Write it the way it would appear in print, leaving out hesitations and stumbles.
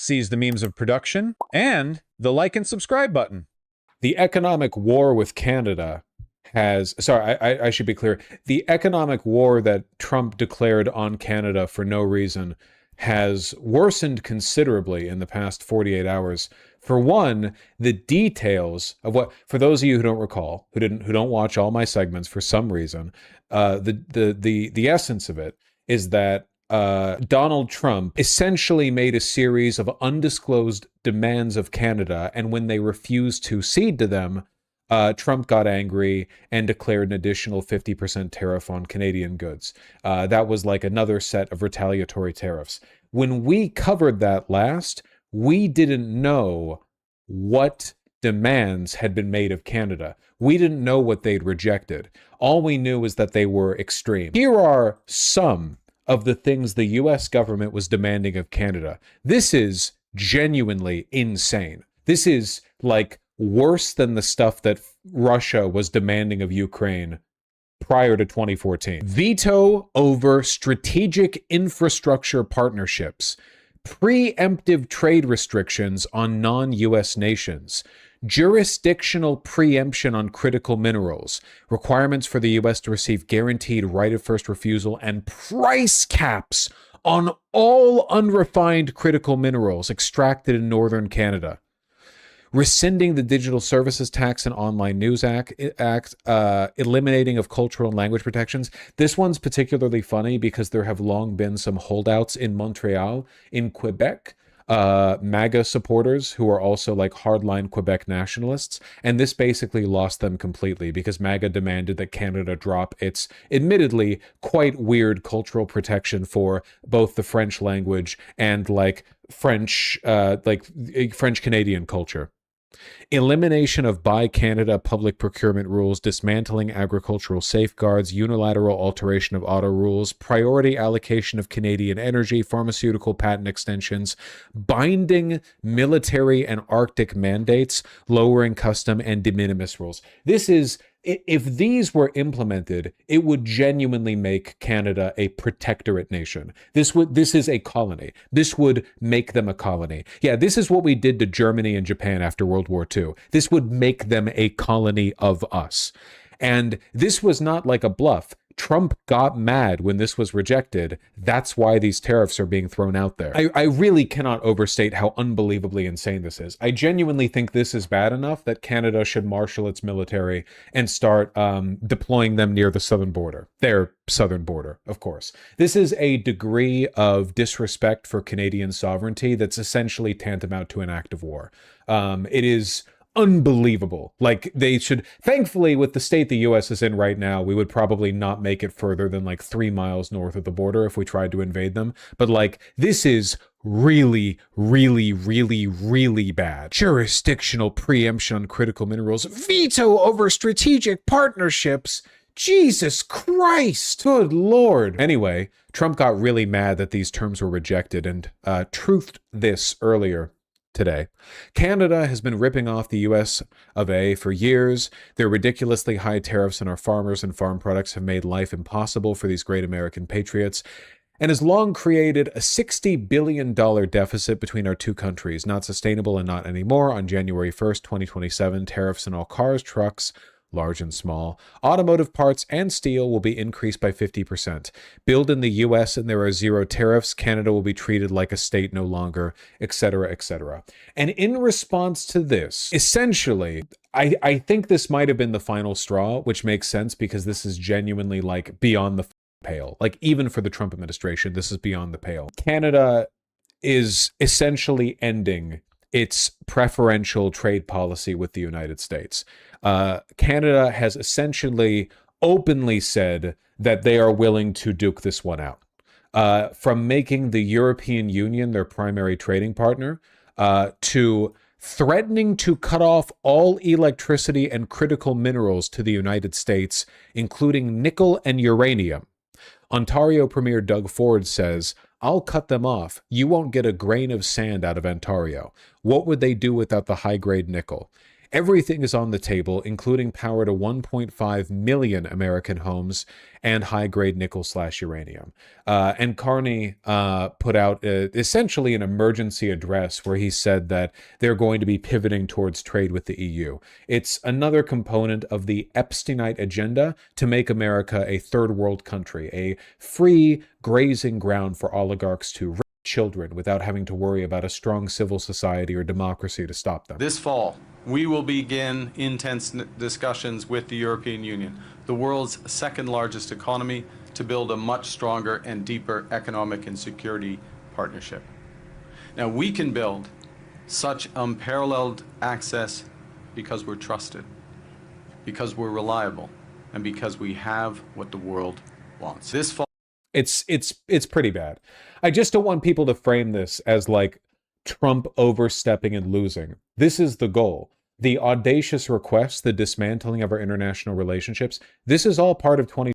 seize the means of production, and the like and subscribe button. The economic war with Canada has, sorry, I should be clear. The economic war that Trump declared on Canada for no reason has worsened considerably in the past 48 hours. For one, the details of what, for those of you who don't recall, who don't watch all my segments for some reason, the essence of it is that Donald Trump essentially made a series of undisclosed demands of Canada, and when they refused to cede to them, Trump got angry and declared an additional 50% tariff on Canadian goods. That was like another set of retaliatory tariffs. When we covered that last, we didn't know what demands had been made of Canada. We didn't know what they'd rejected. All we knew was that they were extreme. Here are some of the things the US government was demanding of Canada. This is genuinely insane. This is like worse than the stuff that Russia was demanding of Ukraine prior to 2014. Veto over strategic infrastructure partnerships, preemptive trade restrictions on non-US nations, jurisdictional preemption on critical minerals, requirements for the US to receive guaranteed right of first refusal, and price caps on all unrefined critical minerals extracted in northern Canada. Rescinding the Digital Services Tax and Online News Act, eliminating of cultural and language protections. This one's particularly funny because there have long been some holdouts in Montreal, in Quebec, MAGA supporters who are also like hardline Quebec nationalists, and this basically lost them completely because MAGA demanded that Canada drop its admittedly quite weird cultural protection for both the French language and like French Canadian culture. Elimination of Buy Canada public procurement rules, dismantling agricultural safeguards, unilateral alteration of auto rules, priority allocation of Canadian energy, pharmaceutical patent extensions, binding military and Arctic mandates, lowering custom and de minimis rules. This is, if these were implemented, it would genuinely make Canada a protectorate nation. This is a colony. This would make them a colony. Yeah, this is what we did to Germany and Japan after World War II. This would make them a colony of us. And this was not like a bluff. Trump got mad when this was rejected. That's why these tariffs are being thrown out there. I really cannot overstate how unbelievably insane this is. I genuinely think this is bad enough that Canada should marshal its military and start deploying them near the southern border. Their southern border, of course. This is a degree of disrespect for Canadian sovereignty that's essentially tantamount to an act of war. It is unbelievable. Like, they should, thankfully, with the state the US is in right now, we would probably not make it further than like 3 miles north of the border if we tried to invade them. But like, this is really, really, really, really bad. Jurisdictional preemption on critical minerals, veto over strategic partnerships. Jesus Christ! Good Lord! Anyway, Trump got really mad that these terms were rejected and truthed this earlier today. Canada has been ripping off the US of A for years. Their ridiculously high tariffs on our farmers and farm products have made life impossible for these great American patriots, and has long created a $60 billion deficit between our two countries, not sustainable and not anymore. On January 1st, 2027, tariffs on all cars, trucks, large and small, automotive parts, and steel will be increased by 50%. Build in the US and there are zero tariffs. Canada will be treated like a state no longer, etc., etc. And in response to this, essentially, I think this might have been the final straw, which makes sense because this is genuinely like beyond the pale. Like, even for the Trump administration, this is beyond the pale. Canada is essentially ending its preferential trade policy with the United States. Canada has essentially openly said that they are willing to duke this one out. From making the European Union their primary trading partner, to threatening to cut off all electricity and critical minerals to the United States, including nickel and uranium. Ontario Premier Doug Ford says, "I'll cut them off. You won't get a grain of sand out of Ontario." What would they do without the high-grade nickel? Everything is on the table, including power to 1.5 million American homes and high-grade nickel/uranium. And Carney put out essentially an emergency address where he said that they're going to be pivoting towards trade with the EU. It's another component of the Epsteinite agenda to make America a third world country, a free grazing ground for oligarchs to raise children without having to worry about a strong civil society or democracy to stop them. This fall, we will begin intense discussions with the European Union, the world's second largest economy, to build a much stronger and deeper economic and security partnership. Now, we can build such unparalleled access because we're trusted, because we're reliable, and because we have what the world wants. This fall, it's pretty bad. I just don't want people to frame this as like Trump overstepping and losing. This is the goal. The audacious request, the dismantling of our international relationships, this is all part of